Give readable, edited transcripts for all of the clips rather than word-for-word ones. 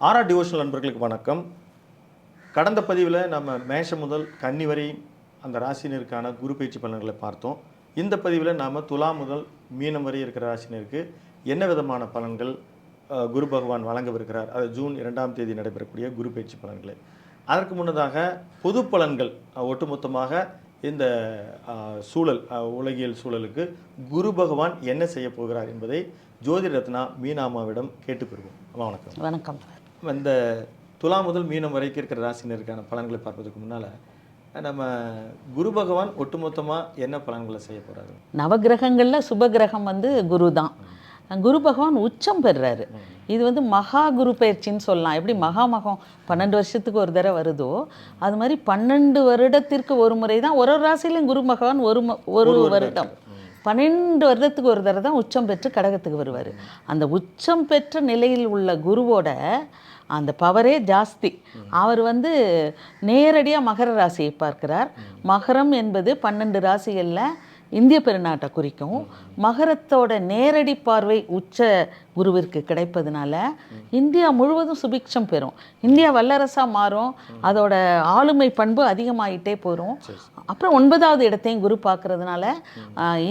ஆரா டிவோஷனல் நண்பர்களுக்கு வணக்கம். கடந்த பதிவில் நம்ம மேஷம் முதல் கன்னி வரை அந்த ராசினருக்கான குரு பயிற்சி பலன்களை பார்த்தோம். இந்த பதிவில் நாம் துலா முதல் மீனம் வரை இருக்கிற ராசினருக்கு என்ன விதமான பலன்கள் குரு பகவான் வழங்கவிருக்கிறார், அது ஜூன் 2ஆம் தேதி நடைபெறக்கூடிய குரு பயிற்சி பலன்களை. அதற்கு முன்னதாக பொது பலன்கள் ஒட்டுமொத்தமாக இந்த சூழல் உலகியல் சூழலுக்கு குரு பகவான் என்ன செய்ய போகிறார் என்பதை ஜோதி ரத்னா மீனாமாவிடம் கேட்டு பெறுவோம். வணக்கம். வணக்கம். இந்த துலா முதல் மீனம் வரைக்கும் இருக்கிற ராசினருக்கான பலன்களை பார்ப்பதற்கு முன்னால் நம்ம குரு பகவான் ஒட்டுமொத்தமாக என்ன பலன்களை செய்ய போகிறாரு? நவகிரகங்களில் சுபகிரகம் குரு தான். குரு பகவான் உச்சம் பெறுறாரு. இது மகா குரு பயிற்சின்னு சொல்லலாம். எப்படி மகாமகம் 12 வருஷத்துக்கு ஒரு தடவை வருதோ அது மாதிரி 12 வருடத்திற்கு ஒரு முறை தான் ஒரு ராசியிலையும் குரு பகவான் ஒரு வருடம் 12 வருடத்துக்கு ஒரு தடவை தான் உச்சம் பெற்று கடகத்துக்கு வருவார். அந்த உச்சம் பெற்ற நிலையில் உள்ள குருவோட அந்த பவரே ஜாஸ்தி. அவர் நேரடியாக மகர ராசியை பார்க்கிறார். மகரம் என்பது 12 ராசிகளில் இந்திய பெருநாட்டை குறிக்கும். மகரத்தோட நேரடி பார்வை உச்ச குருவிற்கு கிடைப்பதுனால இந்தியா முழுவதும் சுபிக்ஷம் பெறும். இந்தியா வல்லரசாக மாறும். அதோட ஆளுமை பண்பு அதிகமாகிட்டே போகும். அப்புறம் 9வது இடத்தையும் குரு பார்க்கறதுனால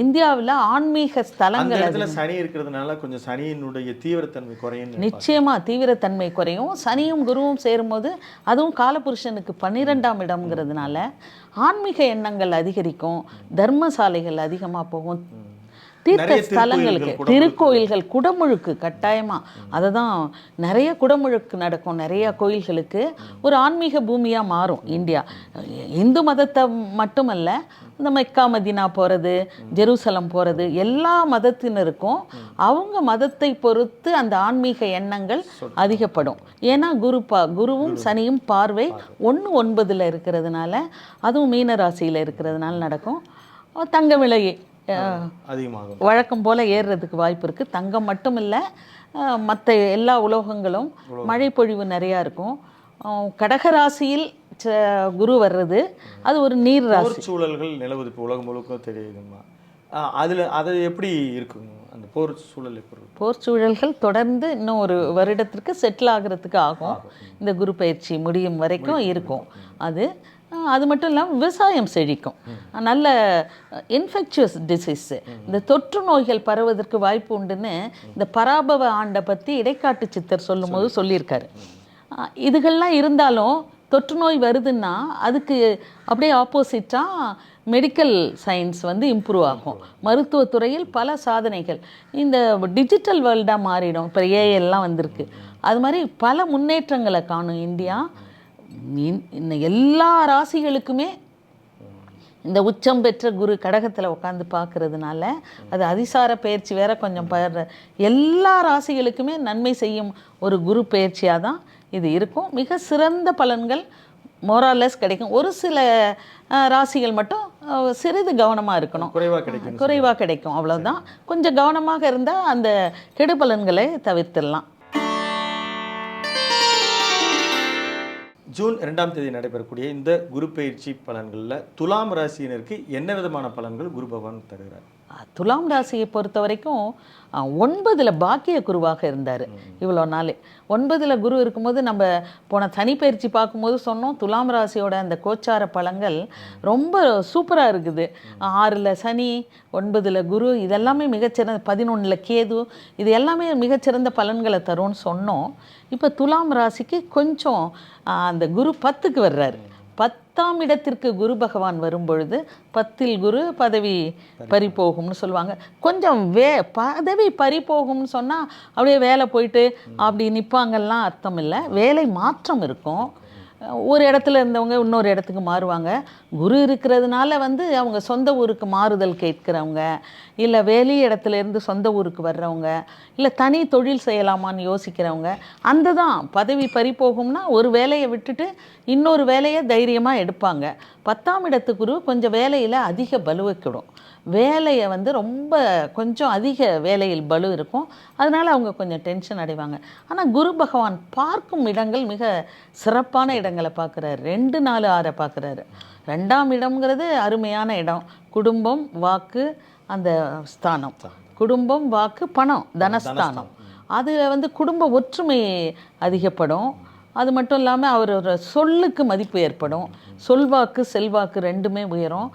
இந்தியாவில் ஆன்மீக ஸ்தலங்கள் சனி இருக்கிறதுனால கொஞ்சம் சனியினுடைய தீவிரத்தன்மை குறையும். நிச்சயமாக தீவிரத்தன்மை குறையும். சனியும் குருவும் சேரும்போது அதுவும் காலபுருஷனுக்கு 12ஆம் இடம்ங்கிறதுனால ஆன்மீக எண்ணங்கள் அதிகரிக்கும். தர்மசாலைகள் அதிகமாக போகும். தீர்த்த ஸ்தலங்களுக்கு திருக்கோயில்கள் குடமுழுக்கு கட்டாயமாக அதை தான் நிறைய குடமுழுக்கு நடக்கும். நிறைய கோயில்களுக்கு ஒரு ஆன்மீக பூமியாக மாறும் இந்தியா. இந்து மதத்தை மட்டுமல்ல, இந்த மெக்கா மதினா போகிறது, ஜெருசலம் போகிறது, எல்லா மதத்தினருக்கும் அவங்க மதத்தை பொறுத்து அந்த ஆன்மீக எண்ணங்கள் அதிகப்படும். ஏன்னா குருவும் சனியும் பார்வை 1-9 இருக்கிறதுனால, அதுவும் மீன ராசியில் இருக்கிறதுனால நடக்கும். தங்க விலை அதிகமாகும். வழக்கம் போல் ஏறுறதுக்கு வாய்ப்பு இருக்குது. தங்கம் மட்டும் இல்லை, மற்ற எல்லா உலோகங்களும் மழை பொழிவு நிறையா இருக்கும். கடகராசியில் குரு வர்றது அது ஒரு நீர் ராசி. சூழல்கள் நிலவுது இப்போ உலகம் முழுக்க தெரியுதுமா. அது எப்படி இருக்குங்க அந்த போர் சூழல்? எப்படி போர் சூழல்கள் தொடர்ந்து இன்னும் ஒரு வருடத்திற்கு செட்டில் ஆகிறதுக்கு ஆகும். இந்த குரு பயிற்சி முடியும் வரைக்கும் இருக்கும். அது மட்டும் இல்லாமல் விவசாயம் செழிக்கும். நல்ல இன்ஃபெக்சுவஸ் டிசீஸு, இந்த தொற்று நோய்கள் பரவுவதற்கு வாய்ப்பு உண்டுன்னு இந்த பராபவ ஆண்டை பற்றி இடைக்காட்டு சித்தர் சொல்லும்போது சொல்லியிருக்காரு. இதுகள்லாம் இருந்தாலும் தொற்று நோய் வருதுன்னா அதுக்கு அப்படியே ஆப்போசிட்டாக மெடிக்கல் சயின்ஸ் இம்ப்ரூவ் ஆகும். மருத்துவத்துறையில் பல சாதனைகள். இந்த டிஜிட்டல் வேர்ல்டாக மாறிடும். இப்போ ஏஎல்லாம் வந்திருக்கு. அது மாதிரி பல முன்னேற்றங்களை காணும் இந்தியா. எல்லா ராசிகளுக்குமே இந்த உச்சம் பெற்ற குரு கடகத்தில் உட்காந்து பார்க்கறதுனால, அது அதிசார பயிற்சி வேற கொஞ்சம் எல்லா ராசிகளுக்குமே நன்மை செய்யும் ஒரு குரு பயிற்சியாக தான் இது இருக்கும். மிக சிறந்த பலன்கள் மோராலஸ் கிடைக்கும். ஒரு சில ராசிகள் மட்டும் சிறிது கவனமாக இருக்கணும், குறைவாக கிடைக்கும். அவ்வளோதான். கொஞ்சம் கவனமாக இருந்தால் அந்த கெடு பலன்களை தவிர்த்திடலாம். ஜூன் 2ஆம் தேதி நடைபெறக்கூடிய இந்த குரு பயிற்சி பலன்களில் துலாம் ராசியினருக்கு என்ன விதமான பலன்கள் குரு பகவான் தருகிறார்? துலாம் ராசியை பொறுத்த வரைக்கும் 9ல் பாக்கிய குருவாக இருந்தார் இவ்வளோ நாள். 9ல் குரு இருக்கும்போது நம்ம போன தனிப்பயிற்சி பார்க்கும்போது சொன்னோம், துலாம் ராசியோட அந்த கோச்சார பலன்கள் ரொம்ப சூப்பராக இருக்குது. 6ல் சனி, 9ல் குரு, இதெல்லாமே மிகச்சிறந்த 11ல் கேது, இது எல்லாமே மிகச்சிறந்த பலன்களை தரும்னு சொன்னோம். இப்போ துலாம் ராசிக்கு கொஞ்சம் அந்த குரு 10க்கு வர்றாரு. 10ஆம் இடத்திற்கு குரு பகவான் வரும்பொழுது 10ல் குரு பதவி பறிபோகும்னு சொல்லுவாங்க. கொஞ்சம் பதவி பறிபோகும்னு சொன்னால் அப்படியே வேலை போயிட்டு அப்படி நிற்பாங்கலாம் அர்த்தம் இல்லை. வேலை மாற்றம் இருக்கும். ஒரு இடத்துல இருந்தவங்க இன்னொரு இடத்துக்கு மாறுவாங்க. குரு இருக்கிறதுனால அவங்க சொந்த ஊருக்கு மாறுதல் கேட்குறவங்க, இல்லை வெளி இடத்துல இருந்து சொந்த ஊருக்கு வர்றவங்க, இல்லை தனி தொழில் செய்யலாமான்னு யோசிக்கிறவங்க, அந்த தான் பதவி பறிபோகும்னா ஒரு வேலையை விட்டுட்டு இன்னொரு வேலையை தைரியமாக எடுப்பாங்க. 10ஆம் இடத்து குரு கொஞ்சம் வேலையில் அதிக பலுவைக்கிடும். வேலையை ரொம்ப கொஞ்சம் அதிக வேலையில் பலு இருக்கும். அதனால் அவங்க கொஞ்சம் டென்ஷன் அடைவாங்க. ஆனால் குரு பகவான் பார்க்கும் இடங்கள் மிக சிறப்பான இடங்களை பார்க்குறாரு. 2, 4, 6 பார்க்குறாரு. 2ஆம் இடம்ங்கிறது அருமையான இடம். குடும்பம், வாக்கு, அந்த ஸ்தானம். குடும்பம், வாக்கு, பணம், தனஸ்தானம். அதில் வந்து குடும்ப ஒற்றுமை அதிகப்படும். அது மட்டும் இல்லாமல் அவரோட சொல்லுக்கு மதிப்பு ஏற்படும். சொல்வாக்கு செல்வாக்கு ரெண்டுமே உயரும்.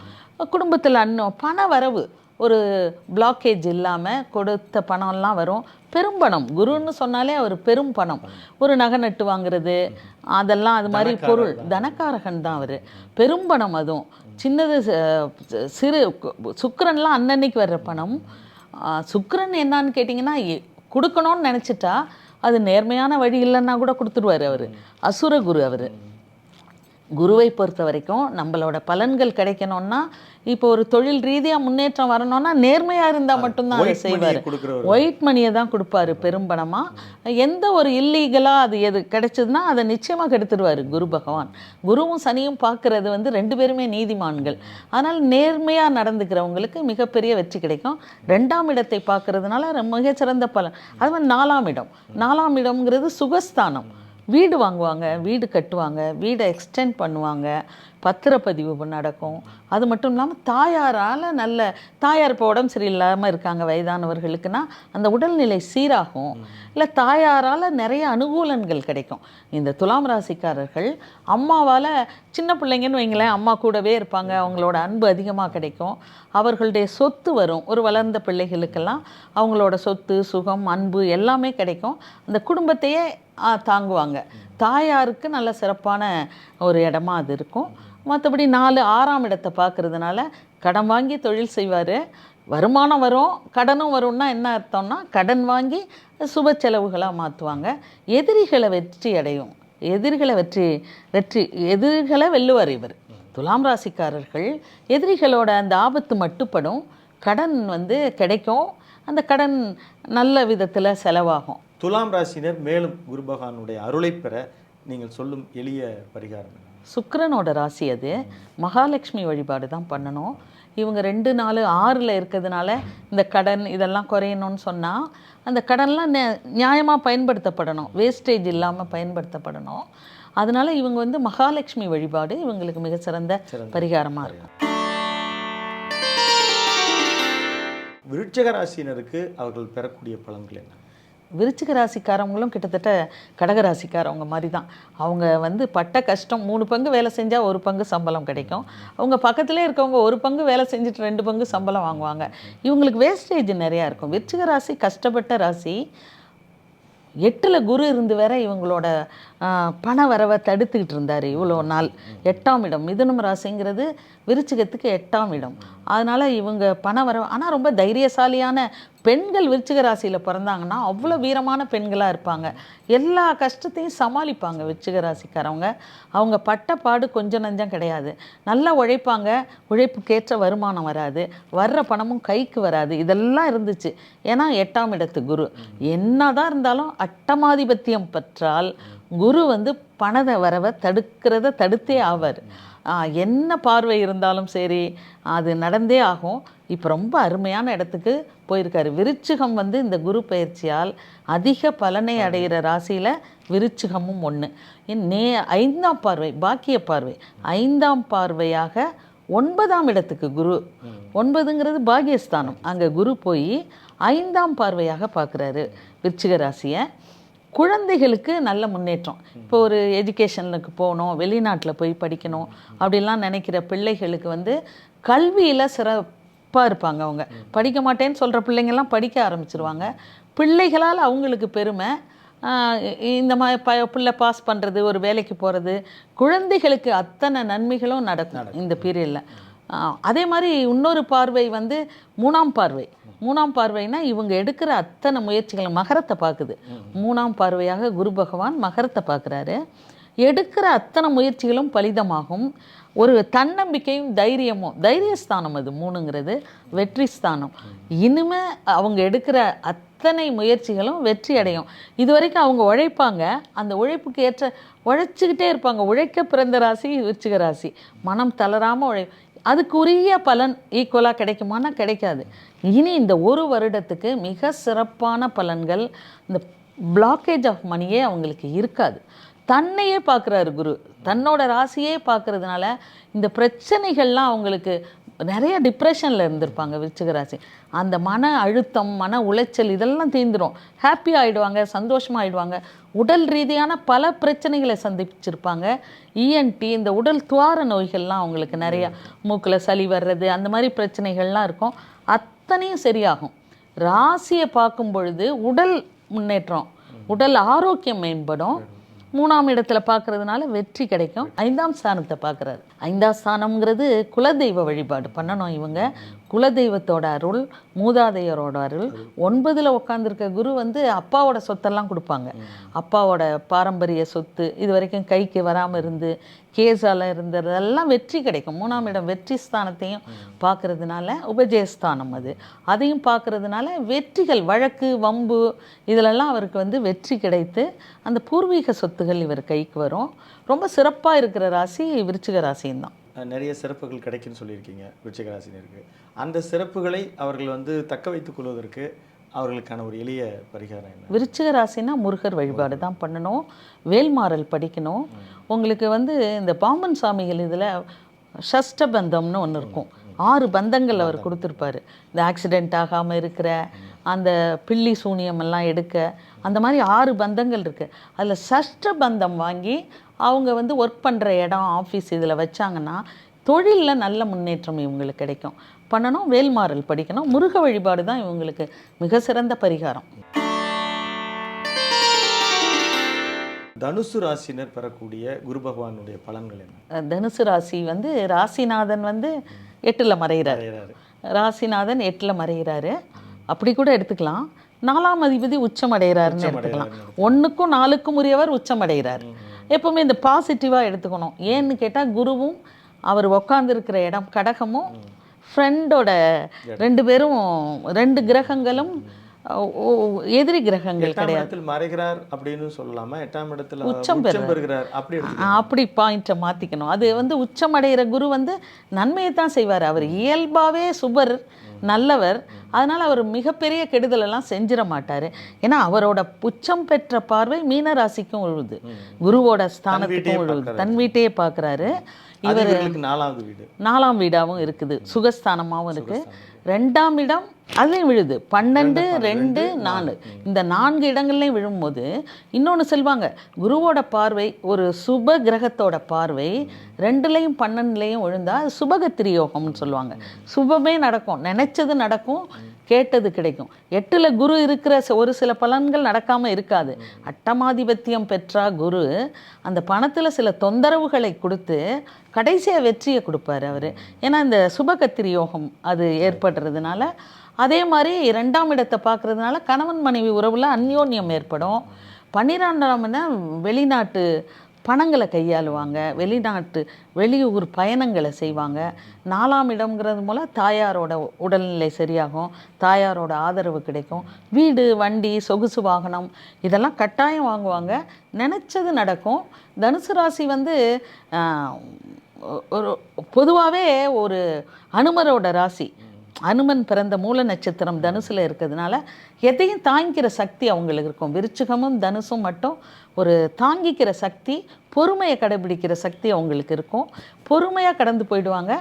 குடும்பத்தில் பண வரவு ஒரு பிளாக்கேஜ் இல்லாமல் கொடுத்த பணம்லாம் வரும். பெரும்பணம், குருன்னு சொன்னாலே அவர் பெரும் பணம். ஒரு நகை நட்டு வாங்குறது அதெல்லாம் அது மாதிரி பொருள், தனக்காரகன் தான் அவர். பெரும்பணம், அதுவும் சின்னது சிறு சுக்கிரன்லாம் அன்னன்னைக்கு வர்ற பணம். சுக்கிரன் என்னான்னு கேட்டிங்கன்னா, கொடுக்கணும்னு நினச்சிட்டா அது நேர்மையான வழி இல்லைன்னா கூட கொடுத்துருவார் அவர். அசுர குரு அவர். குருவை பொறுத்த வரைக்கும் நம்மளோட பலன்கள் கிடைக்கணும்னா, இப்போ ஒரு தொழில் ரீதியாக முன்னேற்றம் வரணும்னா நேர்மையாக இருந்தால் மட்டும்தான் அதை செய்வார். ஒயிட் மணியை தான் கொடுப்பாரு பெரும்பணமாக. எந்த ஒரு இல்லீகலாக அது எது கிடைச்சதுன்னா அதை நிச்சயமாக கெடுத்துடுவார் குரு பகவான். குருவும் சனியும் பார்க்குறது வந்து 2 பேருமே நீதிமான்கள். அதனால் நேர்மையாக நடந்துக்கிறவங்களுக்கு மிகப்பெரிய வெற்றி கிடைக்கும். 2ஆம் இடத்தை பார்க்கறதுனால மிகச்சிறந்த பலன். அது மாதிரி 4ஆம் இடம்ங்கிறது சுகஸ்தானம். வீடு வாங்குவாங்க, வீடு கட்டுவாங்க, வீடை எக்ஸ்டெண்ட் பண்ணுவாங்க, பத்திரப்பதிவு நடக்கும். அது மட்டும் இல்லாமல் தாயாரால் தாயார் இப்போ உடம்பு சரியில்லாமல் இருக்காங்க வயதானவர்களுக்குன்னா அந்த உடல்நிலை சீராகும். இல்லை தாயாரால் நிறைய அனுகூலங்கள் கிடைக்கும். இந்த துலாம் ராசிக்காரர்கள் அம்மாவால், சின்ன பிள்ளைங்கன்னு வைங்களேன், அம்மா கூடவே இருப்பாங்க, அவங்களோட அன்பு அதிகமாக கிடைக்கும். அவர்களுடைய சொத்து வரும். ஒரு வளர்ந்த பிள்ளைகளுக்கெல்லாம் அவங்களோட சொத்து சுகம் அன்பு எல்லாமே கிடைக்கும். அந்த குடும்பத்தையே தாங்குவாங்க. தாயாருக்கு நல்ல சிறப்பான ஒரு இடமா அது இருக்கும். மற்றபடி 6ஆம் இடத்தை பார்க்கறதுனால கடன் வாங்கி தொழில் செய்வார். வருமானம் வரும், கடனும் வரும்னா என்ன அர்த்தம்னா, கடன் வாங்கி சுப செலவுகளாக மாற்றுவாங்க. எதிரிகளை வெற்றி அடையும். எதிரிகளை வெல்லுவார் இவர். துலாம் ராசிக்காரர்கள் எதிரிகளோட அந்த ஆபத்து மட்டுப்படும். கடன் வந்து கிடைக்கும். அந்த கடன் நல்ல விதத்தில் செலவாகும். துலாம் ராசினர் மேலும் குரு பகவானுடைய அருளை பெற நீங்கள் சொல்லும் எளிய பரிகாரம்? சுக்கிரனோட ராசி அது. மகாலட்சுமி வழிபாடு தான் பண்ணணும். இவங்க 2, 4, 6ல் இருக்கிறதுனால இந்த கடன் இதெல்லாம் குறையணும்னு சொன்னால் அந்த கடன்லாம் நியாயமாக பயன்படுத்தப்படணும், வேஸ்டேஜ் இல்லாமல் பயன்படுத்தப்படணும். அதனால் இவங்க வந்து மகாலட்சுமி வழிபாடு இவங்களுக்கு மிகச்சிறந்த பரிகாரமாக இருக்கும். விருச்சிக ராசினருக்கு அவர்கள் பெறக்கூடிய பலன்கள் என்ன? விருச்சிக ராசிக்காரவங்களும் கிட்டத்தட்ட கடகராசிக்காரவங்க மாதிரி தான். அவங்க வந்து பட்ட கஷ்டம் 3 பங்கு வேலை செஞ்சால் 1 பங்கு சம்பளம் கிடைக்கும். அவங்க பக்கத்திலே இருக்கவங்க 1 பங்கு வேலை செஞ்சுட்டு 2 பங்கு சம்பளம் வாங்குவாங்க. இவங்களுக்கு வேஸ்டேஜ் நிறையா இருக்கும். விருச்சிக ராசி கஷ்டப்பட்ட ராசி. 8ல் குரு இருந்து வேற இவங்களோட பண வரவை தடுத்துக்கிட்டு இருந்தார் இவ்வளோ நாள். 8ஆம் இடம் மிதுனம் ராசிங்கிறது விருச்சிகத்துக்கு 8ஆம் இடம். அதனால் இவங்க பண வரவு. ஆனால் ரொம்ப தைரியசாலியான பெண்கள் விருச்சிக ராசியில் பிறந்தாங்கன்னா அவ்வளோ வீரமான பெண்களாக இருப்பாங்க. எல்லா கஷ்டத்தையும் சமாளிப்பாங்க விருச்சிக ராசிக்காரவங்க. அவங்க பட்ட பாடு கொஞ்சம் நஞ்சம் கிடையாது. நல்லா உழைப்பாங்க. உழைப்புக்கேற்ற வருமானம் வராது, வர்ற பணமும் கைக்கு வராது. இதெல்லாம் இருந்துச்சு. ஏன்னா 8ஆம் இடத்து குரு என்னதான் இருந்தாலும் அட்டமாதிபத்தியம் பெற்றால் குரு வந்து பணத்தை வரவை தடுத்தே ஆவார். என்ன பார்வை இருந்தாலும் சரி அது நடந்தே ஆகும். இப்போ ரொம்ப அருமையான இடத்துக்கு போயிருக்காரு. விருச்சிகம் வந்து இந்த குரு பயிற்சியால் அதிக பலனை அடைகிற ராசியில் விருச்சிகமும் ஒன்று. 5ஆம் பார்வை, பாக்கிய பார்வை, 5ஆம் பார்வையாக 9ஆம் இடத்துக்கு குரு. 9ங்கிறது பாக்கியஸ்தானம். அங்கே குரு போய் 5ஆம் பார்வையாக பார்க்குறாரு விருச்சிக ராசியை. குழந்தைகளுக்கு நல்ல முன்னேற்றம். இப்போ ஒரு எஜுகேஷனுக்கு போகணும், வெளிநாட்டில் போய் படிக்கணும் அப்படிலாம் நினைக்கிற பிள்ளைகளுக்கு வந்து கல்வியில் சிறப்பாக இருப்பாங்க. அவங்க படிக்க மாட்டேன்னு சொல்கிற பிள்ளைங்கள்லாம் படிக்க ஆரம்பிச்சிருவாங்க. பிள்ளைகளால் அவங்களுக்கு பெருமை. இந்த மாதிரி பிள்ளை பாஸ் பண்ணுறது, ஒரு வேலைக்கு போகிறது, குழந்தைகளுக்கு அத்தனை நன்மைகளும் நடக்கும் இந்த பீரியடில். அதே மாதிரி இன்னொரு பார்வை வந்து 3ஆம் பார்வை. 3ஆம் பார்வைனா இவங்க எடுக்கிற அத்தனை முயற்சிகளும் மகரத்தை பார்க்குது. 3ஆம் பார்வையாக குரு பகவான் மகரத்தை பார்க்குறாரு. எடுக்கிற அத்தனை முயற்சிகளும் பலிதமாகும். ஒரு தன்னம்பிக்கையும் தைரியமும், தைரியஸ்தானம் அது 3ங்கிறது வெற்றி ஸ்தானம். இனிமே அவங்க எடுக்கிற அத்தனை முயற்சிகளும் வெற்றி அடையும். இது வரைக்கும் அவங்க உழைப்பாங்க, அந்த உழைப்புக்கு ஏற்ற உழைச்சிக்கிட்டே இருப்பாங்க. உழைக்க பிறந்த ராசி விருச்சிக ராசி. மனம் தளராமல் அதுக்குரிய பலன் ஈக்குவலாக கிடைக்குமானா கிடைக்காது. இனி இந்த 1 வருடத்துக்கு மிக சிறப்பான பலன்கள். இந்த பிளாக்கேஜ் ஆஃப் மணியே அவங்களுக்கு இருக்காது. தன்னையே பார்க்குறாரு குரு, தன்னோட ராசியே பார்க்கறதுனால இந்த பிரச்சனைகள்லாம் அவங்களுக்கு நிறைய டிப்ரெஷனில் இருந்திருப்பாங்க விருச்சிக ராசி. அந்த மன அழுத்தம், மன உளைச்சல் இதெல்லாம் தீர்ந்துடும். ஹாப்பி ஆகிடுவாங்க, சந்தோஷமாக ஆகிடுவாங்க. உடல் ரீதியான பல பிரச்சனைகளை சந்திச்சிருப்பாங்க. இஎன்டி, இந்த உடல் துவார நோய்கள்லாம் அவங்களுக்கு நிறையா, மூக்கில் சளி வர்றது, அந்த மாதிரி பிரச்சனைகள்லாம் இருக்கும். அத்தனையும் சரியாகும். ராசியை பார்க்கும் பொழுது உடல் முன்னேற்றம், உடல் ஆரோக்கியம் மேம்படும். 3ஆம் இடத்துல பார்க்கறதுனால வெற்றி கிடைக்கும். 5ஆம் ஸ்தானத்தை பார்க்குறாரு. 5ஆம் ஸ்தானம்ங்கிறது குலதெய்வ வழிபாடு பண்ணணும். இவங்க குலதெய்வத்தோட அருள், மூதாதையரோட அருள். 9ல் உட்காந்துருக்க குரு அப்பாவோட சொத்தெல்லாம் கொடுப்பாங்க. அப்பாவோட பாரம்பரிய சொத்து இது வரைக்கும் கைக்கு வராமல் இருந்து கேஸால் இருந்ததெல்லாம் வெற்றி கிடைக்கும். 3ஆம் இடம் வெற்றி ஸ்தானத்தையும் பார்க்கறதுனால உபஜயஸ்தானம் அதையும் பார்க்கறதுனால வெற்றிகள், வழக்கு வம்பு இதிலெல்லாம் அவருக்கு வெற்றி கிடைத்து அந்த பூர்வீக சொத்துகள் இவர் கைக்கு வரும். ரொம்ப சிறப்பாக இருக்கிற ராசி விருச்சிக ராசியும் தான். நிறைய சிறப்புகள் கிடைக்குன்னு சொல்லியிருக்கீங்க விருச்சிக ராசினருக்கு. அந்த சிறப்புகளை அவர்கள் தக்க வைத்துக் கொள்வதற்கு அவர்களுக்கான ஒரு எளிய பரிகாரம் என்ன? விருச்சிக ராசினா முருகர் வழிபாடு தான் பண்ணணும். வேல்மாறல் படிக்கணும். உங்களுக்கு இந்த பாம்பன் சாமிகள் இதில் ஷஷ்டபந்தம்னு ஒன்று இருக்கும். 6 பந்தங்கள் அவர் கொடுத்துருப்பாரு. இந்த ஆக்சிடெண்ட் ஆகாமல் இருக்கிற, அந்த பில்லி சூனியமெல்லாம் எடுக்க, அந்த மாதிரி 6 பந்தங்கள் இருக்குது. அதில் ஷஷ்டபந்தம் வாங்கி அவங்க ஒர்க் பண்ணுற இடம், ஆஃபீஸ் இதில் வச்சாங்கன்னா தொழிலில் நல்ல முன்னேற்றம் இவங்களுக்கு கிடைக்கும். பண்ணணும். வேல்மாறல் படிக்கணும். முருக வழிபாடு தான் இவங்களுக்கு மிக சிறந்த பரிகாரம். தனுசு ராசினர் பெறக்கூடிய குரு பகவானுடைய பலன்கள் என்ன? தனுசு ராசி ராசிநாதன் 8ல் மறைகிறார். ராசிநாதன் 8ல் மறைகிறாரு. அப்படி கூட எடுத்துக்கலாம். 4ஆம் அதிபதி உச்சம் அடைகிறாருன்னு எடுத்துக்கலாம். 1க்கும் 4க்கும் உரியவர் உச்சம் அடைகிறார். எப்பவுமே இந்த பாசிட்டிவாக எடுத்துக்கணும். ஏன்னு கேட்டால் குருவும் அவர் உட்காந்துருக்கிற இடம் கடகமும் ஃப்ரெண்டோட 2 பேரும் 2 கிரகங்களும் எதிரி கிரகங்கள் கிடையாது. மறைகிறார் அப்படின்னு சொல்லலாமா? 8ஆம் இடத்துல உச்சம் பெறுகிறார் அப்படி பாயிண்ட்டை மாற்றிக்கணும். அது உச்சம் அடைகிற குரு நன்மையை தான் செய்வார். அவர் இயல்பாகவே சுபர், நல்லவர். அதனால் அவர் மிகப்பெரிய கெடுதலெல்லாம் செஞ்சிட மாட்டார். ஏன்னா அவரோட உச்சம் பெற்ற பார்வை மீன ராசிக்கும் விழுது, குருவோட ஸ்தானத்துக்கும் விழுது. தன் வீட்டையே பார்க்குறாரு. இவர் 4ஆம் வீடாகவும் இருக்குது, சுகஸ்தானமாகவும் இருக்குது. 2ஆம் இடம் அதுலேயும் விழுது. 12, 2, 4 இந்த 4 இடங்கள்லையும் விழும்போது இன்னொன்று சொல்லுவாங்க, குருவோட பார்வை, ஒரு சுப கிரகத்தோட பார்வை 2லையும் 12லையும் விழுந்தா அது சுபகத்திரி யோகம்னு சொல்லுவாங்க. சுபமே நடக்கும், நினைச்சது நடக்கும், கேட்டது கிடைக்கும். 8ல் குரு இருக்கிற ஒரு சில பலன்கள் நடக்காமல் இருக்காது. அட்டமாதிபத்தியம் பெற்றா குரு அந்த பணத்தில் சில தொந்தரவுகளை கொடுத்து கடைசியாக வெற்றியை கொடுப்பார் அவர். ஏன்னா இந்த சுபகத்திரி யோகம் அது ஏற்படுறதுனால. அதே மாதிரி 2ஆம் இடத்தை பார்க்குறதுனால கணவன் மனைவி உறவில் அந்யோன்யம் ஏற்படும். 12ஆம் இடம் வெளிநாட்டு பணங்களை கையாளுவாங்க, வெளியூர் பயணங்களை செய்வாங்க. 4ஆம் இடம்ங்கிறது மூலம் தாயாரோட உடல்நிலை சரியாகும், தாயாரோட ஆதரவு கிடைக்கும். வீடு, வண்டி, சொகுசு வாகனம் இதெல்லாம் கட்டாயம் வாங்குவாங்க. நினச்சது நடக்கும். தனுசு ராசி ஒரு பொதுவாகவே ஒரு அனுமரோட ராசி. அனுமன் பிறந்த மூல நட்சத்திரம் தனுசில் இருக்கிறதுனால எதையும் தாங்கிக்கிற சக்தி அவங்களுக்கு இருக்கும். விருச்சிகமும் தனுசும் மட்டும் ஒரு தாங்கிக்கிற சக்தி, பொறுமையை கடைபிடிக்கிற சக்தி அவங்களுக்கு இருக்கும். பொறுமையாக கடந்து போயிடுவாங்க.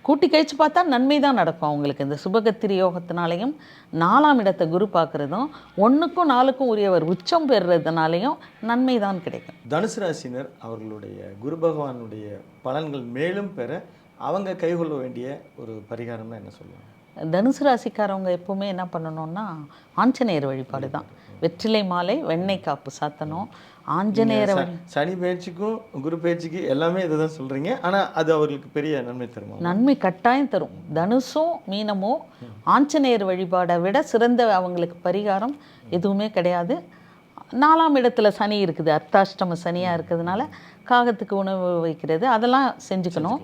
கூட்டி கழிச்சு பார்த்தா நன்மை தான் நடக்கும் அவங்களுக்கு. இந்த சுபகத்திரி யோகத்தினாலையும் 4ஆம் இடத்தை குரு பார்க்குறதும் 1க்கும் 4க்கும் உரியவர் உச்சம் பெறுறதுனாலையும் நன்மை தான் கிடைக்கும். தனுசு ராசினர் அவர்களுடைய குரு பகவானுடைய பலன்கள் மேலும் பெற அவங்க கைகொள்ள வேண்டிய ஒரு பரிகாரம்னா என்ன சொல்லுவாங்க? தனுசு ராசிக்காரவங்க எப்போவுமே என்ன பண்ணணும்னா ஆஞ்சநேயர் வழிபாடு தான். வெற்றிலை மாலை, வெண்ணெய் காப்பு சாத்தணும். ஆஞ்சநேயர் சனி பயிற்சிக்கும் குரு பயிற்சிக்கு எல்லாமே இதை தான் சொல்கிறீங்க. ஆனால் அது அவர்களுக்கு பெரிய நன்மை தருமா? நன்மை கட்டாயம் தரும். தனுசும் மீனமும் ஆஞ்சநேயர் வழிபாடை விட சிறந்த அவங்களுக்கு பரிகாரம் எதுவுமே கிடையாது. 4ஆம் இடத்துல சனி இருக்குது, அர்த்தாஷ்டம சனியாக இருக்கிறதுனால காகத்துக்கு உணவு வைக்கிறது அதெல்லாம் செஞ்சுக்கணும்.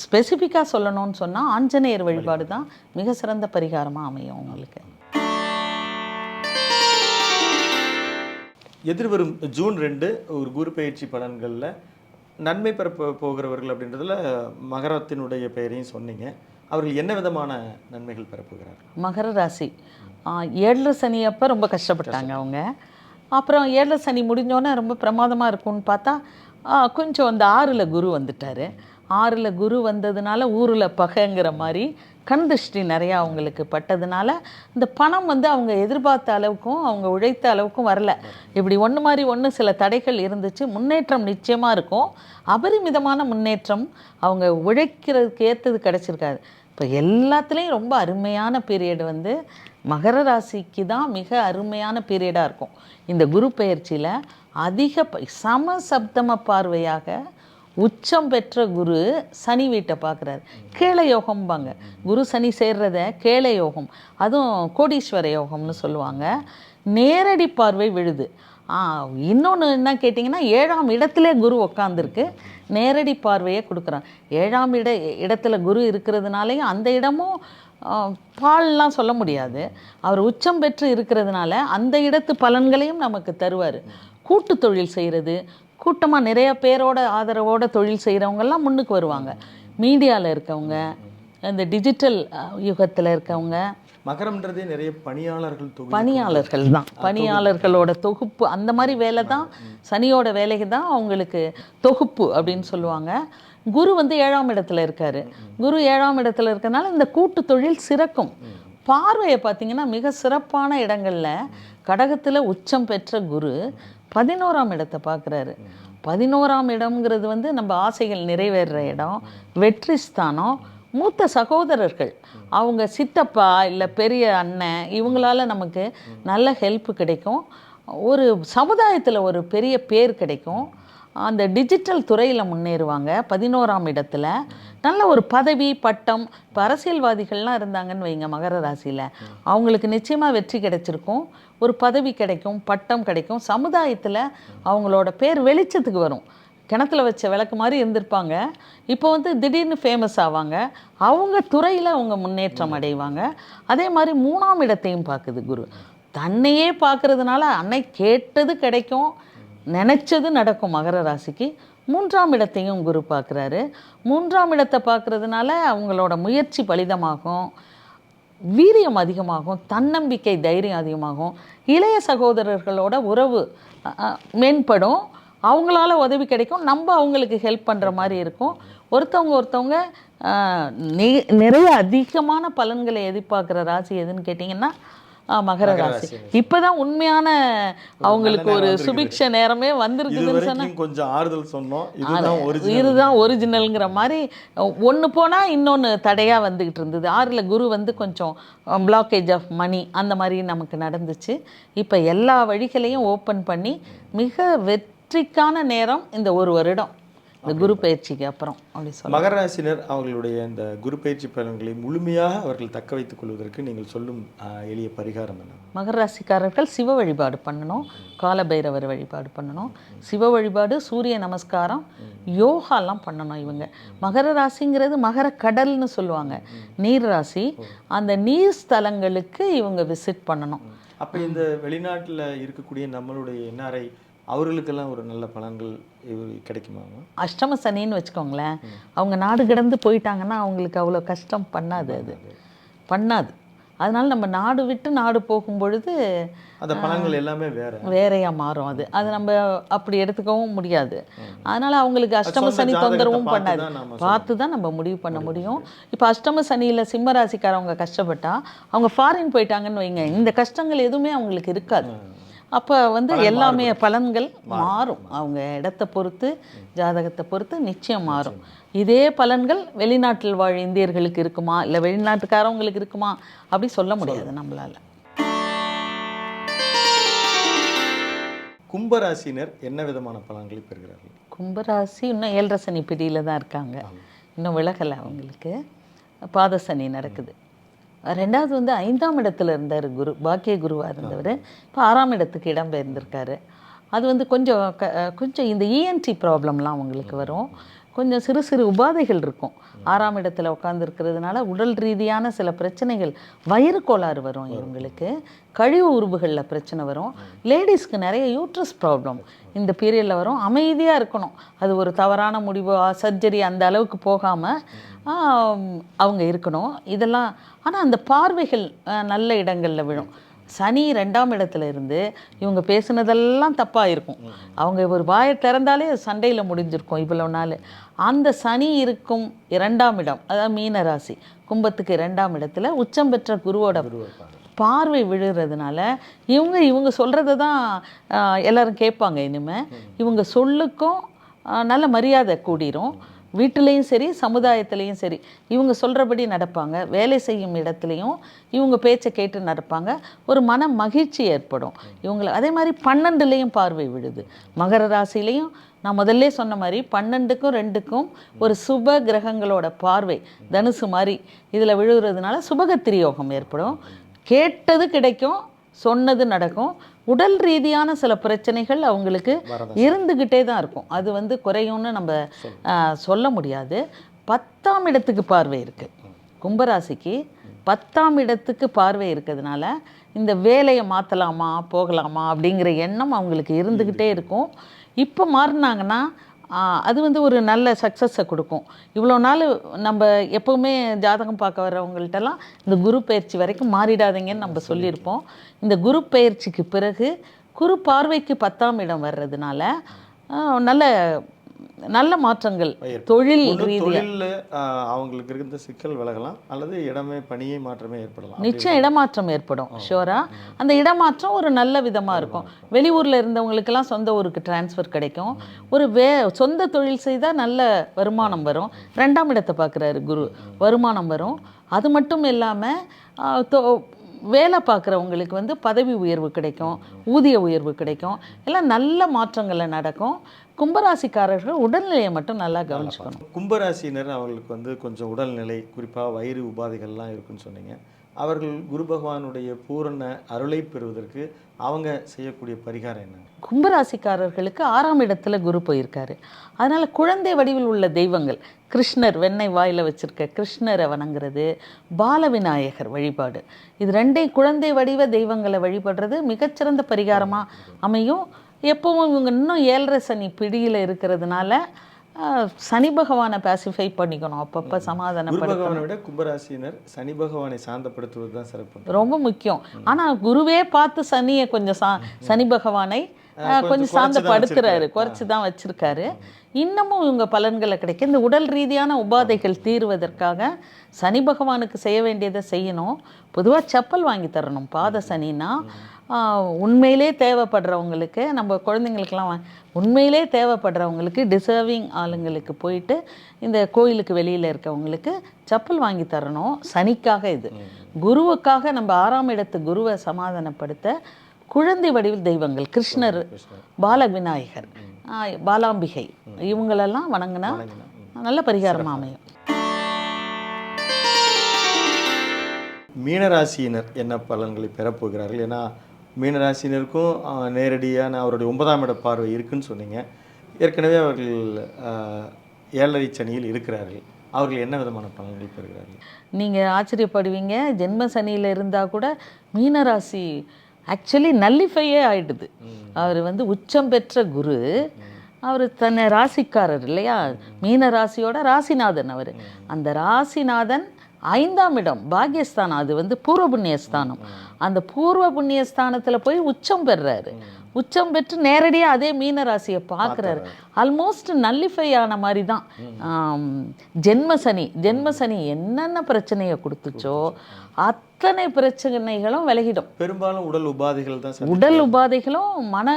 ஸ்பெசிஃபிக்காக சொல்லணும்னு சொன்னால் ஆஞ்சநேயர் வழிபாடு தான் மிக சிறந்த பரிகாரமாக அமையும் உங்களுக்கு. எதிர்வரும் ஜூன் 2 ஒரு குரு பயிற்சி பலன்களில் நன்மை பெற போகிறவர்கள் அப்படின்றதுல மகரத்தினுடைய பெயரையும் சொன்னீங்க. அவர்கள் என்ன விதமான நன்மைகள் பெறப்போகிறார்? மகர ராசி 7 சனி அப்போ ரொம்ப கஷ்டப்பட்டாங்க அவங்க. அப்புறம் 7 சனி முடிஞ்சோன்னே ரொம்ப பிரமாதமாக இருக்கும்னு பார்த்தா கொஞ்சம் அந்த 6ல் குரு வந்துட்டார். 6ல் குரு வந்ததுனால ஊரில் பகைங்கிற மாதிரி கண் திருஷ்டி நிறையா அவங்களுக்கு பட்டதுனால இந்த பணம் வந்து அவங்க எதிர்பார்த்த அளவுக்கும் அவங்க உழைத்த அளவுக்கும் வரல. இப்படி ஒன்று மாதிரி ஒன்று சில தடைகள் இருந்துச்சு. முன்னேற்றம் நிச்சயமாக இருக்கும், அபரிமிதமான முன்னேற்றம். அவங்க உழைக்கிறதுக்கு ஏற்றது கிடச்சிருக்காது. இப்போ எல்லாத்துலேயும் ரொம்ப அருமையான பீரியட் வந்து மகர ராசிக்கு தான் மிக அருமையான பீரியடாக இருக்கும். இந்த குரு பெயர்ச்சியில் அதிக சமசப்தம பார்வையாக உச்சம் பெற்ற குரு சனி வீட்டை பார்க்குறாரு. கேள யோகம்பாங்க, குரு சனி சேர்றத கேள யோகம், அதுவும் கோடீஸ்வர யோகம்னு சொல்லுவாங்க. நேரடி பார்வை விழுது. இன்னொன்று என்ன கேட்டிங்கன்னா, 7ஆம் இடத்துல குரு உக்காந்துருக்கு, நேரடி பார்வையை கொடுக்குறான். 7ஆம் இடத்துல குரு இருக்கிறதுனாலையும் அந்த இடமும் பால்லாம் சொல்ல முடியாது. அவர் உச்சம் பெற்று இருக்கிறதுனால அந்த இடத்து பலன்களையும் நமக்கு தருவார். கூட்டு தொழில் செய்கிறது, கூட்டமாக நிறைய பேரோட ஆதரவோட தொழில் செய்கிறவங்கெல்லாம் முன்னுக்கு வருவாங்க. மீடியாவில் இருக்கவங்க, இந்த டிஜிட்டல் யுகத்தில் இருக்கவங்க. மகரம்ன்றதே நிறைய பணியாளர்கள் தான், பணியாளர்களோட தொகுப்பு. அந்த மாதிரி வேலை தான் சனியோட வேலைக்கு தான் அவங்களுக்கு தொகுப்பு அப்படின்னு சொல்லுவாங்க. குரு வந்து 7ஆம் இடத்துல இருக்காரு. குரு 7ஆம் இடத்துல இருக்கிறதுனால இந்த கூட்டு தொழில் சிறக்கும். பார்வையை பார்த்தீங்கன்னா மிக சிறப்பான இடங்களில் கடகத்தில் உச்சம் பெற்ற குரு 11ஆம் இடத்தை பார்க்குறாரு. 11ஆம் இடம்ங்கிறது வந்து நம்ம ஆசைகள் நிறைவேறுற இடம், வெற்றி ஸ்தானம். மூத்த சகோதரர்கள், அவங்க சித்தப்பா இல்லை பெரிய அண்ணன், இவங்களால நமக்கு நல்ல ஹெல்ப் கிடைக்கும். ஒரு சமுதாயத்தில் ஒரு பெரிய பேர் கிடைக்கும். அந்த டிஜிட்டல் துறையில் முன்னேறுவாங்க. 11ஆம் இடத்துல நல்ல ஒரு பதவி பட்டம். இப்போ அரசியல்வாதிகள்லாம் இருந்தாங்கன்னு வைங்க மகர ராசியில், அவங்களுக்கு நிச்சயமாக வெற்றி கிடைச்சிருக்கும், ஒரு பதவி கிடைக்கும், பட்டம் கிடைக்கும். சமுதாயத்தில் அவங்களோட பேர் வெளிச்சத்துக்கு வரும். கிணத்துல வச்ச விளக்கு மாதிரி இருந்திருப்பாங்க, இப்போ வந்து திடீர்னு ஃபேமஸ் ஆவாங்க. அவங்க துறையில் அவங்க முன்னேற்றம் அடைவாங்க. அதே மாதிரி 3ஆம் இடத்தையும் பார்க்குது குரு. தன்னையே பார்க்கறதுனால அன்னை கேட்டது கிடைக்கும், நினச்சது நடக்கும். மகர ராசிக்கு 3ஆம் இடத்தையும் குரு பார்க்குறாரு. 3ஆம் இடத்தை பார்க்குறதுனால அவங்களோட முயற்சி பலிதமாகும், வீரியம் அதிகமாகும், தன்னம்பிக்கை தைரியம் அதிகமாகும். இளைய சகோதரர்களோட உறவு மேம்படும், அவங்களால உதவி கிடைக்கும், நம்ம அவங்களுக்கு ஹெல்ப் பண்ணுற மாதிரி இருக்கும். ஒருத்தவங்க நிறைய அதிகமான பலன்களை எதிர்பார்க்குற ராசி எதுன்னு கேட்டிங்கன்னா மகர ராசி. இப்பதான் உண்மையான அவங்களுக்கு ஒரு சுபிக்ஷ நேரமே வந்திருக்குதுன்னு சொன்னா கொஞ்சம் ஆறுதல் சொன்னோம். இதுதான் ஒரிஜினல்ங்கிற மாதிரி ஒன்று போனால் இன்னொன்று தடையாக வந்துக்கிட்டு இருந்தது. 6ல் குரு வந்து கொஞ்சம் பிளாக்கேஜ் ஆஃப் மணி அந்த மாதிரி நமக்கு நடந்துச்சு. இப்போ எல்லா வழிகளையும் ஓப்பன் பண்ணி மிக வெற்றிக்கான நேரம் இந்த ஒரு வருடம், இந்த குரு பயிற்சிக்கு அப்புறம் அப்படி சொல்ல. மகர ராசினர் அவர்களுடைய இந்த குரு பயிற்சி பலன்களை முழுமையாக அவர்கள் தக்க வைத்துக் கொள்வதற்கு நீங்கள் சொல்லும் எளிய பரிகாரம் என்ன? மகர ராசிக்காரர்கள் சிவ வழிபாடு பண்ணணும், காலபைரவர் வழிபாடு பண்ணணும், சிவ வழிபாடு, சூரிய நமஸ்காரம், யோகாலாம் பண்ணணும். இவங்க மகர ராசிங்கிறது மகர கடல்னு சொல்லுவாங்க, நீர் ராசி. அந்த நீர் ஸ்தலங்களுக்கு இவங்க விசிட் பண்ணணும். அப்போ இந்த வெளிநாட்டில் இருக்கக்கூடிய நம்மளுடைய என்ஆர்ஐ அவர்களுக்கெல்லாம் ஒரு நல்ல பலன்கள் கிடைக்குமா? அஷ்டம சனின்னு வச்சுக்கோங்களேன், அவங்க நாடு கடந்து போயிட்டாங்கன்னா அவங்களுக்கு அவ்வளோ கஷ்டம் பண்ணாது, அது பண்ணாது. அதனால நம்ம நாடு விட்டு நாடு போகும் பொழுது அந்த பலன்கள் எல்லாமே வேறையாக மாறும். அது நம்ம அப்படி எடுத்துக்கவும் முடியாது. அதனால் அவங்களுக்கு அஷ்டம சனி தொந்தரவும் பண்ணாது, பார்த்து தான் நம்ம முடிவு பண்ண முடியும். இப்போ அஷ்டம சனியில் சிம்ம ராசிக்காரவங்க கஷ்டப்பட்டா அவங்க ஃபாரின் போயிட்டாங்கன்னு வைங்க, இந்த கஷ்டங்கள் எதுவுமே அவங்களுக்கு இருக்காது. அப்போ வந்து எல்லாமே பலன்கள் மாறும், அவங்க இடத்தை பொறுத்து ஜாதகத்தை பொறுத்து நிச்சயம் மாறும். இதே பலன்கள் வெளிநாட்டில் வாழ் இந்தியர்களுக்கு இருக்குமா இல்லை வெளிநாட்டுக்காரவங்களுக்கு இருக்குமா அப்படி சொல்ல முடியாது நம்மளால். கும்பராசினர் என்ன விதமான பலன்களை பெறுகிறார்கள்? கும்பராசி இன்னும் 7.5 சனி பிடியில் தான் இருக்காங்க, இன்னும் விலகலை. அவங்களுக்கு பாத சனி நடக்குது. 2வது வந்து 5ஆம் இடத்துல இருந்தார் குரு, பாக்கிய குருவாக இருந்தவர். இப்போ 6ஆம் இடத்துக்கு இடம் பெயர்ந்திருக்காரு. அது வந்து கொஞ்சம் இந்த இஎன்டி ப்ராப்ளம்லாம் அவங்களுக்கு வரும், கொஞ்சம் சிறு சிறு உபாதைகள் இருக்கும். 6ஆம் இடத்துல உட்காந்துருக்கிறதுனால உடல் ரீதியான சில பிரச்சனைகள், வயிறு கோளாறு வரும் இவங்களுக்கு, கழிவு உறுப்புகளில் பிரச்சனை வரும். லேடிஸ்க்கு நிறைய யூட்ரஸ் ப்ராப்ளம் இந்த பீரியடில் வரும். அமைதியாக இருக்கணும், அது ஒரு தவறான முடிவு, சர்ஜரி அந்த அளவுக்கு போகாமல் அவங்க இருக்கணும். இதெல்லாம் ஆனால் அந்த பார்வைகள் நல்ல இடங்களில் விழும். சனி 2ஆம் இடத்துல இருந்து இவங்க பேசுனதெல்லாம் தப்பாக இருக்கும். அவங்க ஒரு வாயை திறந்தாலே சண்டையில் முடிஞ்சிருக்கும் இவ்வளோ நாள். அந்த சனி இருக்கும் 2ஆம் இடம், அதாவது மீன ராசி, கும்பத்துக்கு 2ஆம் இடத்துல உச்சம் பெற்ற குருவோட பார்வை விழுறதுனால இவங்க சொல்கிறத தான் எல்லாரும் கேட்பாங்க. இனிமேல் இவங்க சொல்லுக்கும் நல்ல மரியாதை கூடிரும். வீட்டிலையும் சரி, சமுதாயத்துலேயும் சரி, இவங்க சொல்கிறபடி நடப்பாங்க. வேலை செய்யும் இடத்துலையும் இவங்க பேச்சை கேட்டு நடப்பாங்க. ஒரு மன மகிழ்ச்சி ஏற்படும் இவங்களை. அதே மாதிரி 12லேயும் பார்வை விழுது. மகர ராசிலையும் நான் முதல்ல சொன்ன மாதிரி 12க்கும் 2க்கும் ஒரு சுப கிரகங்களோட பார்வை தனுசு மாதிரி இதில் விழுகிறதுனால சுபகத்திரி யோகம் ஏற்படும். கேட்டது கிடைக்கும், சொன்னது நடக்கும். உடல் ரீதியான சில பிரச்சனைகள் அவங்களுக்கு இருந்துக்கிட்டே தான் இருக்கும். அது வந்து குறையும்னு நம்ம சொல்ல முடியாது. 10ஆம் இடத்துக்கு பார்வை இருக்குது. கும்பராசிக்கு 10ஆம் இடத்துக்கு பார்வை இருக்கிறதுனால இந்த வேலையை மாற்றலாமா போகலாமா அப்படிங்கிற எண்ணம் அவங்களுக்கு இருந்துக்கிட்டே இருக்கும். இப்போ மாறினாங்கன்னா அது வந்து ஒரு நல்ல சக்ஸஸை கொடுக்கும். இவ்வளோ நாள் நம்ம எப்போவுமே ஜாதகம் பார்க்க வர்றவங்கள்ட்டெல்லாம் இந்த குரு பயிற்சி வரைக்கும் மாறிடாதீங்கன்னு நம்ம சொல்லியிருப்போம். இந்த குரு பயிற்சிக்கு பிறகு குரு பார்வைக்கு 10ஆம் இடம் வர்றதுனால நல்ல நல்ல மாற்றங்கள் தொழில் தொழிலில் அவங்களுக்கு இருந்த சிக்கல் விலகலாம், அல்லது இடமே பணியை மாற்றமே ஏற்படலாம். நிச்சயம் இடமாற்றம் ஏற்படும் ஷோரா. அந்த இடமாற்றம் ஒரு நல்ல விதமாக இருக்கும். வெளியூரில் இருந்தவங்களுக்கெல்லாம் சொந்த ஊருக்கு டிரான்ஸ்ஃபர் கிடைக்கும். ஒரு சொந்த தொழில் செய்தால் நல்ல வருமானம் வரும். 2ஆம் இடத்தை பார்க்குறாரு குரு, வருமானம் வரும். அது மட்டும் இல்லாமல் வேலை பார்க்குறவங்களுக்கு வந்து பதவி உயர்வு கிடைக்கும், ஊதிய உயர்வு கிடைக்கும். எல்லாம் நல்ல மாற்றங்களில் நடக்கும். கும்பராசிக்காரர்கள் உடல்நிலையை மட்டும் நல்லா கவனிச்சுக்கணும். கும்பராசினர் அவங்களுக்கு வந்து கொஞ்சம் உடல்நிலை, குறிப்பாக வயிறு உபாதைகள்லாம் இருக்குன்னு சொன்னீங்க. அவர்கள் குரு பகவானுடைய பூரண அருளை பெறுவதற்கு அவங்க செய்யக்கூடிய பரிகாரம் என்ன? கும்பராசிக்காரர்களுக்கு 6ஆம் இடத்துல குரு போயிருக்காரு. அதனால் குழந்தை வடிவில் உள்ள தெய்வங்கள், கிருஷ்ணர் வெண்ணெய் வாயில் வச்சுருக்க கிருஷ்ணரை வணங்குறது, பாலவிநாயகர் வழிபாடு, இது 2 குழந்தை வடிவ தெய்வங்களை வழிபடுறது மிகச்சிறந்த பரிகாரமாக அமையும். எப்பவும் இவங்க இன்னும் 7.5 சனி பிடியில் இருக்கிறதுனால சனி பகவானை பாசிஃபை பண்ணிக்கணும், அப்பப்போ சமாதானப்படுத்தணும். விட கும்பராசினர் சனி பகவானை சாந்தப்படுத்துவது தான் சிறப்பு, ரொம்ப முக்கியம். ஆனால் குருவே பார்த்து சனியை கொஞ்சம் சனி பகவானை கொஞ்சம் சாந்தப்படுத்துறாரு, குறைச்சி தான் வச்சிருக்காரு. இன்னமும் இவங்க பலன்களை கிடைக்க இந்த உடல் ரீதியான உபாதைகள் தீர்வதற்காக சனி பகவானுக்கு செய்ய வேண்டியதை செய்யணும். பொதுவாக செப்பல் வாங்கி தரணும். பாத சனின்னா உண்மையிலே தேவைப்படுறவங்களுக்கு, நம்ம குழந்தைங்களுக்கெல்லாம் உண்மையிலே தேவைப்படுறவங்களுக்கு, டிசர்விங் ஆளுங்களுக்கு போயிட்டு இந்த கோயிலுக்கு வெளியில் இருக்கவங்களுக்கு செப்பல் வாங்கி தரணும். சனிக்காக இது. குருவுக்காக நம்ம 6ஆம் இடத்து குருவை சமாதானப்படுத்த குழந்தை வடிவில் தெய்வங்கள் கிருஷ்ணர், பால விநாயகர், பாலாம்பிகை, இவங்களெல்லாம் வணங்கினா நல்ல பரிகாரமாக அமையும். மீனராசியினர் என்ன பலன்களை பெறப்போகிறார்கள்? ஏன்னா மீனராசினருக்கும் நேரடியான அவருடைய 9ஆம் இட பார்வை இருக்குன்னு சொன்னீங்க. ஏற்கனவே அவர்கள் 7.5 சனியில் இருக்கிறார்கள். அவர்கள் என்ன விதமான பலன்கள் பெறுகிறார்கள்? நீங்கள் ஆச்சரியப்படுவீங்க. ஜென்ம சனியில் இருந்தால் கூட மீனராசி ஆக்சுவலி நல்லிஃபையே ஆகிடுது. அவர் வந்து உச்சம் பெற்ற குரு, அவர் தன்னை ராசிக்காரர் இல்லையா, மீன ராசியோட ராசிநாதன் அவர். அந்த ராசிநாதன் 5ஆம் இடம் பாக்யஸ்தானம், அது வந்து பூர்வ புண்ணியஸ்தானம். அந்த பூர்வ புண்ணியஸ்தானத்தில் போய் உச்சம் பெறுறாரு. உச்சம் பெற்று நேரடியாக அதே மீன ராசியை பார்க்குறாரு. ஆல்மோஸ்ட் நல்லிஃபை ஆன மாதிரி தான். ஜென்ம சனி என்னென்ன பிரச்சனையை கொடுத்துச்சோ அத்தனை பிரச்சனைகளும் விலகிடும். பெரும்பாலும் உடல் உபாதைகள் தான். உடல் உபாதைகளும் மன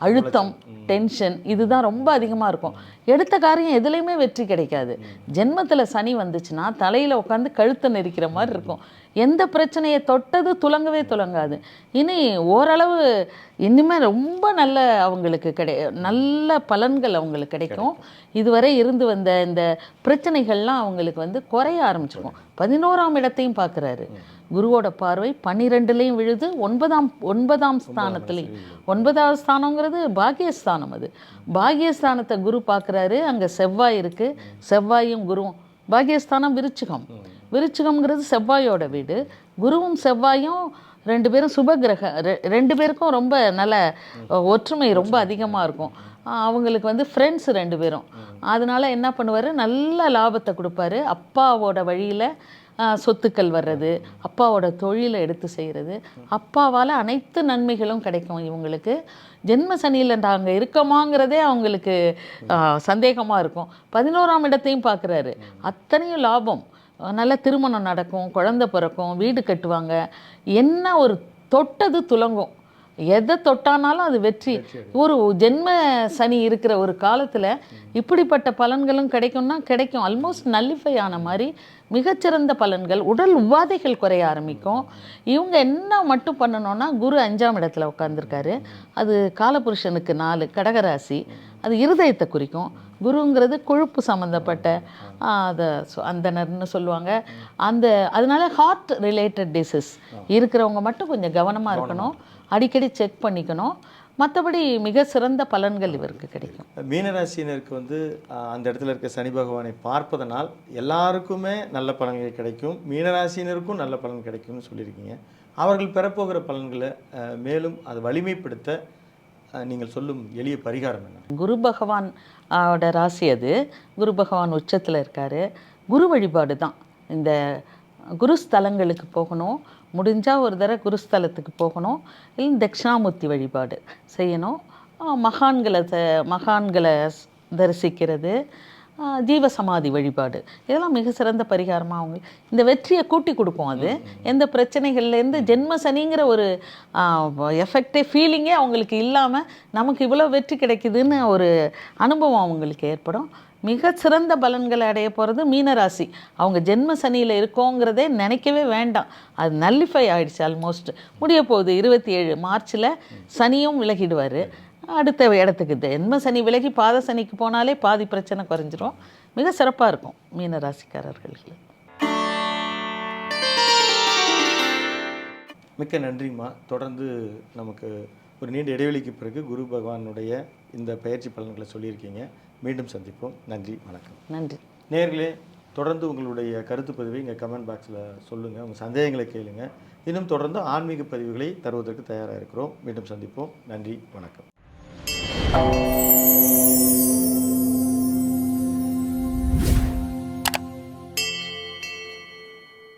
அழுத்தம், டென்ஷன், இதுதான் ரொம்ப அதிகமாக இருக்கும். எடுத்த காரியம் எதுலேயுமே வெற்றி கிடைக்காது. ஜென்மத்தில் சனி வந்துச்சுன்னா தலையில் உட்காந்து கழுத்தை நெரிக்கிற மாதிரி இருக்கும். எந்த பிரச்சனையை தொட்டது துலங்கவே துலங்காது. இனி ஓரளவு இனிமேல் ரொம்ப நல்ல அவங்களுக்கு நல்ல பலன்கள் அவங்களுக்கு கிடைக்கும். இதுவரை இருந்து வந்த இந்த பிரச்சனைகள்லாம் அவங்களுக்கு வந்து குறைய ஆரம்பிச்சிருக்கும். 11ஆம் இடத்தையும் பார்க்குறாரு. குருவோட பார்வை 12லையும் விழுது, 9ஆம் ஸ்தானத்துலையும். 9ஆவது ஸ்தானங்கிறது பாக்யஸ்தானம். அது பாக்யஸ்தானத்தை குரு பார்க்குறாரு. அங்கே செவ்வாய் இருக்குது. செவ்வாயும் குருவும். பாக்யஸ்தானம் விருச்சிகம்ங்கிறது செவ்வாயோட வீடு. குருவும் செவ்வாயும் 2 பேரும் சுபகிரக, 2 பேருக்கும் ரொம்ப நல்ல ஒற்றுமை ரொம்ப அதிகமாக இருக்கும். அவங்களுக்கு வந்து ஃப்ரெண்ட்ஸ் 2 பேரும். அதனால என்ன பண்ணுவார், நல்ல லாபத்தை கொடுப்பாரு. அப்பாவோட வழியில் சொத்துக்கள் வர்றது, அப்பாவோட தொழிலை எடுத்து செய்கிறது, அப்பாவால் அனைத்து நன்மைகளும் கிடைக்கும் இவங்களுக்கு. ஜென்ம சனியில் நாங்கள் இருக்கோமாங்கிறதே அவங்களுக்கு சந்தேகமாக இருக்கும். 11ஆம் இடத்தையும் பார்க்குறாரு, அத்தனையும் லாபம். நல்ல திருமணம் நடக்கும், குழந்தை பிறக்கும், வீடு கட்டுவாங்க, என்ன ஒரு தொட்டது துலங்கும், எதை தொட்டானாலும் அது வெற்றி. ஒரு ஜென்ம சனி இருக்கிற ஒரு காலத்தில் இப்படிப்பட்ட பலன்களும் கிடைக்கும்னா கிடைக்கும். ஆல்மோஸ்ட் நல்லிஃபை ஆன மாதிரி மிகச்சிறந்த பலன்கள். உடல் உபாதைகள் குறைய ஆரம்பிக்கும். இவங்க என்ன மட்டும் பண்ணணும்னா, குரு 5ஆம் இடத்துல உட்காந்துருக்காரு, அது காலபுருஷனுக்கு 4, கடகராசி, அது இருதயத்தை குறிக்கும். குருங்கிறது கொழுப்பு சம்மந்தப்பட்ட அதை அந்தனர்னு சொல்லுவாங்க. அதனால ஹார்ட் ரிலேட்டட் டிசீஸ் இருக்கிறவங்க மட்டும் கொஞ்சம் கவனமாக இருக்கணும், அடிக்கடி செக் பண்ணிக்கணும். மற்றபடி மிக சிறந்த பலன்கள் இவருக்கு கிடைக்கும். மீனராசினருக்கு வந்து அந்த இடத்துல இருக்க சனி பகவானை பார்ப்பதனால் எல்லாருக்குமே நல்ல பலன்கள் கிடைக்கும், மீனராசினருக்கும் நல்ல பலன் கிடைக்கும்னு சொல்லியிருக்கீங்க. அவர்கள் பெறப்போகிற பலன்களை மேலும் அதை வலிமைப்படுத்த நீங்கள் சொல்லும் எளிய பரிகாரம் என்ன? குரு பகவான் ஓட ராசி அது. குரு பகவான் உச்சத்தில் இருக்கார். குரு வழிபாடு தான். இந்த குருஸ்தலங்களுக்கு போகணும், முடிஞ்சால் ஒரு தடவை குருஸ்தலத்துக்கு போகணும், இல்லை தட்சிணாமூர்த்தி வழிபாடு செய்யணும், மகான்களை தரிசிக்கிறது, ஜீவசமாதி வழிபாடு, இதெல்லாம் மிக சிறந்த பரிகாரமாக அவங்க இந்த வெற்றியை கூட்டி கொடுக்கும். அது எந்த பிரச்சனைகள்லேருந்து ஜென்ம சனிங்கிற ஒரு எஃபெக்டே ஃபீலிங்கே அவங்களுக்கு இல்லாமல் நமக்கு இவ்வளோ வெற்றி கிடைக்குதுன்னு ஒரு அனுபவம் அவங்களுக்கு ஏற்படும். மிக சிறந்த பலன்களை அடைய போகிறது மீனராசி. அவங்க ஜென்ம சனியில் இருக்கோங்கிறதே நினைக்கவே வேண்டாம், அது நல்லிஃபை ஆகிடுச்சு. ஆல்மோஸ்ட் முடிய போகுது. 27 மார்ச்சில் சனியும் விலகிடுவார். அடுத்த இடத்துக்கு ஜென்ம சனி விலகி பாத சனிக்கு போனாலே பாதி பிரச்சனை குறைஞ்சிரும். மிக சிறப்பாக இருக்கும் மீனராசிக்காரர்களுக்கு. மிக்க நன்றிம்மா. தொடர்ந்து நமக்கு ஒரு நீண்ட இடைவெளிக்கு பிறகு குரு பகவானுடைய இந்த பயிற்சி பலன்களை சொல்லியிருக்கீங்க. மீண்டும் சந்திப்போம். நன்றி, வணக்கம். நன்றி. நேயர்களே, தொடர்ந்து உங்களுடைய கருத்து பதிவை இங்கே கமெண்ட் பாக்ஸில் சொல்லுங்கள், உங்கள் சந்தேகங்களை கேளுங்க. இன்னும் தொடர்ந்து ஆன்மீக பதிவுகளை தருவதற்கு தயாராக இருக்கிறோம். மீண்டும் சந்திப்போம். நன்றி, வணக்கம்.